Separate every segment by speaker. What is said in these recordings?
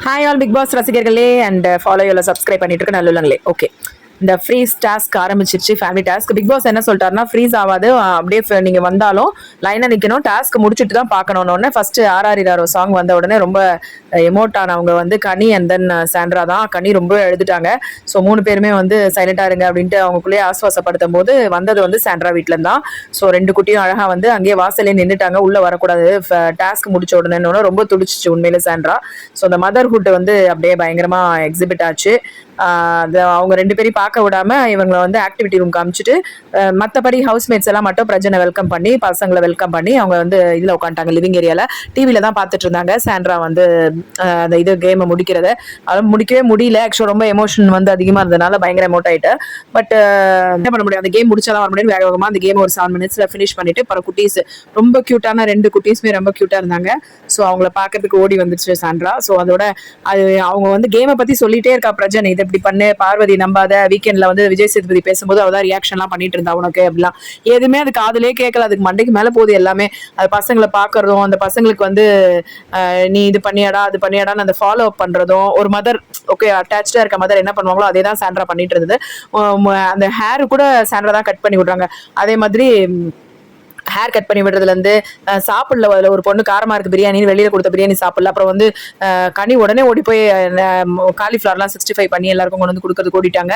Speaker 1: Hi all Bigg Boss ரசிகர்களே and follow யோல subscribe பண்ணிட்டு இருக்க நல்லுள்ளங்களே. ஓகே, இந்த ஃப்ரீஸ் டாஸ்க் ஆரம்பிச்சிருச்சு. ஃபேமிலி டாஸ்க் பிக் பாஸ் என்ன சொல்லிட்டாருன்னா, ஃப்ரீஸ் ஆகாது, அப்படியே நீங்க வந்தாலும் லைனா நிக்கணும், டாஸ்க் முடிச்சுட்டு தான் பார்க்கணும்னு. ஃபர்ஸ்ட் ஆர்ஆர் சாங் வந்த உடனே ரொம்ப எமோட் ஆனவங்க வந்து கனி அண்ட் தென் சாண்ட்ரா தான். கனி ரொம்ப எழுதிட்டாங்க. ஸோ 3 பேருமே வந்து சைலண்டா இருங்க அப்படின்ட்டு அவங்களுக்குள்ளேயே ஆஸ்வாசப்படுத்தும் போது வந்தது வந்து சாண்ட்ரா வீட்டில் தான். ஸோ 2 குட்டியும் அழகா வந்து அங்கேயே வாசலே நின்றுட்டாங்க, உள்ள வரக்கூடாது. டாஸ்க் முடிச்ச உடனே ரொம்ப துடிச்சிச்சு உண்மையிலே சாண்ட்ரா. ஸோ அந்த மதர்ஹுட் வந்து அப்படியே பயங்கரமா எக்ஸிபிட் ஆச்சு. அவங்க 2 பேரையும் பார்க்க விடாம இவங்களை வந்து ஆக்டிவிட்டி ரூம் காமிச்சிட்டு மற்றபடி ஹவுஸ்மேட்ஸ் எல்லாம் மட்டும் பிரஜனை வெல்கம் பண்ணி பசங்களை வெல்கம் பண்ணி அவங்க வந்து இதில் உட்காந்துட்டாங்க. லிவிங் ஏரியால டிவியில தான் பார்த்துட்டு இருந்தாங்க. சாண்ட்ரா வந்து அந்த இது கேமை முடிக்கிறத அது முடிக்கவே முடியல. ஆக்சுவலாக ரொம்ப எமோஷன் வந்து அதிகமாக இருந்ததுனால பயங்கர எமோட் ஆயிட்டு. பட் என்ன பண்ண முடியும், அந்த கேம் முடிச்சாதான் வர முடியும். வேக வேகமாக அந்த கேம் ஒரு 7 மினிட்ஸ்ல ஃபினிஷ் பண்ணிட்டு அப்புறம் குட்டீஸ் ரொம்ப கியூட்டான 2 குட்டீஸுமே ரொம்ப கியூட்டா இருந்தாங்க. ஸோ அவங்கள பார்க்கறதுக்கு ஓடி வந்துச்சு சாண்ட்ரா. ஸோ அதோட அது அவங்க வந்து கேமை பத்தி சொல்லிட்டே இருக்கா பிரஜன், இதை இப்படி பண்ணு, பார்வதி நம்பாத, வீக்கெண்ட்ல வந்து விஜய் சேதுபதி பேசும்போது அவதான் ரியாக்ஷன்லாம் பண்ணிட்டு இருந்தா உனக்கு அப்படிலாம். எதுவுமே அது காதுலயே கேட்கல, அதுக்கு மண்டைக்கு மேல போகுது எல்லாமே. அது பசங்களை பாக்குறதும் அந்த பசங்களுக்கு வந்து நீ இது பண்ணியாடா அது பண்ணியாடான்னு அந்த ஃபாலோ அப் பண்றதும், ஒரு மதர் ஓகே அட்டாச்சா இருக்க மதர் என்ன பண்ணுவாங்களோ அதே தான் சாண்ட்ரா பண்ணிட்டு இருந்தது. அந்த ஹேர் கூட சாண்ட்ரா தான் கட் பண்ணி விடுறாங்க. அதே மாதிரி ஹேர் கட் பண்ணி விடுறதுல இருந்து சாப்பிடல, ஒரு பொண்ணு காரமா இருக்கு பிரியாணின்னு வெளியில கொடுத்த பிரியாணி சாப்பிடல. அப்புறம் வந்து கனி உடனே ஓடி போய் காலிஃபிளவர்லாம் 65 பண்ணி எல்லாருக்கும் கொண்டு வந்து கொடுக்கறது ஓடிட்டாங்க.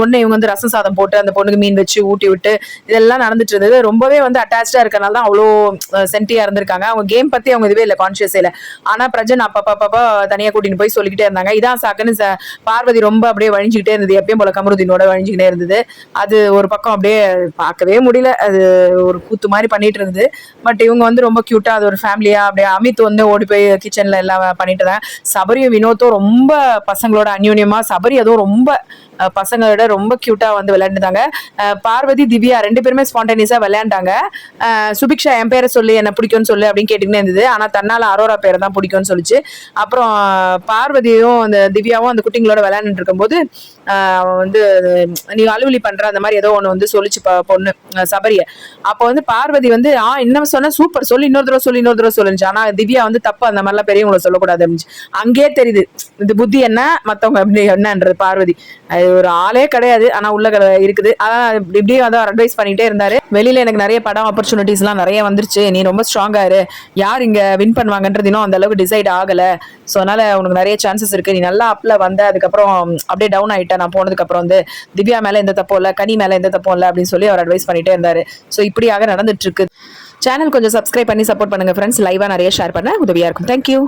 Speaker 1: உடனே இவங்க வந்து ரசம் சாதம் போட்டு அந்த பொண்ணுக்கு மீன் வச்சு ஊட்டி விட்டு இதெல்லாம் நடந்துட்டு இருந்தது. ரொம்பவே வந்து அட்டாச்சா இருக்கனால தான் அவ்வளோ சென்டியா இருந்திருக்காங்க. அவங்க கேம் பத்தி அவங்க இதுவே இல்லை, கான்சியஸே இல்லை. ஆனா பிரஜன் அப்பப்பா தனியா கூட்டின்னு போய் சொல்லிக்கிட்டே இருந்தாங்க. இதான் சாக்குன்னு பார்வதி ரொம்ப அப்படியே வழிஞ்சுக்கிட்டே இருந்தது, எப்பயும் போல கமருதீனோட வழிஞ்சுக்கிட்டே இருந்தது. அது ஒரு பக்கம் அப்படியே பார்க்கவே முடியல, அது ஒரு கூத்து மாதிரி பண்ணிட்டு இருந்தது. பட் இவங்க வந்து ரொம்ப கியூட்டா அது ஒரு ஃபேமிலியா அப்படியே அமித் வந்து ஓடி போய் கிச்சன்ல எல்லாம் பண்ணிட்டு இருந்தாங்க. சபரியும் வினோத்தும் ரொம்ப பசங்களோட அந்யூன்யமா, சபரி அதுவும் ரொம்ப பசங்களோட ரொம்ப கியூட்டா வந்து விளையாண்டுதாங்க. பார்வதி திவ்யா 2 பேருமே ஸ்பான்டேனியஸா விளையாண்டாங்க. சுபிக்ஷா என் பேரை சொல்லி என்ன பிடிக்கும்னு சொல்லு அப்படின்னு கேட்டுக்கிட்டே இருந்தது. ஆனா தன்னால அரோரா பேரை தான் பிடிக்கும்னு சொல்லிச்சு. அப்புறம் பார்வதியும் அந்த திவ்யாவும் அந்த குட்டிங்களோட விளையாண்டுட்டு இருக்கும்போது வந்து நீ அலுவலி பண்ற அந்த மாதிரி ஏதோ ஒண்ணு வந்து சொல்லிச்சு பொண்ணு சபரிய. அப்ப வந்து பார்வதி வந்து இன்னும் சொன்ன சூப்பர் சொல்லி இன்னொரு தடவை சொல்லுச்சு. ஆனா திவ்யா வந்து தப்பு, அந்த மாதிரிலாம் பெரியவங்களை சொல்லக்கூடாது அப்படின்னு அங்கேயே தெரியுது இது புத்தி என்ன மத்தவங்க அப்படி என்னன்றது. பார்வதி அது ஒரு ஆளே கிடையாது, ஆனா உள்ள இருக்குது. அதான் இப்படியே வந்து அட்வைஸ் பண்ணிட்டே இருந்தாரு. வெளியில எனக்கு நிறைய படம் ஆப்பர்ச்சுனிட்டிஸ் எல்லாம் நிறைய வந்துருச்சு, நீ ரொம்ப ஸ்ட்ராங்கா இரு, யார் இங்க வின் பண்ணுவாங்கன்றது இன்னும் அந்த அளவுக்கு டிசைட் ஆகல. ஸோ அதனால உனக்கு நிறைய சான்சஸ் இருக்கு, நீ நல்லா அப்ல வந்த அதுக்கப்புறம் அப்படியே டவுன் ஆயிட்டா நான் போனதுக்கு அப்புறம் வந்து திவ்யா மேல எந்த தப்பும் இல்லை, கனி மேல எந்த தப்பும் இல்லை அப்படின்னு சொல்லி அவர் அட்வைஸ் பண்ணிட்டே இருந்தாரு. ஸோ இப்படியாக நடந்துட்டு இருக்கு. சேனல் கொஞ்சம் சப்ஸ்கிரைப் பண்ணி சப்போர்ட் பண்ணுங்க ஃப்ரெண்ட்ஸ். லைவா நிறைய ஷேர் பண்ண உதவியா இருக்கும். தேங்க்யூ.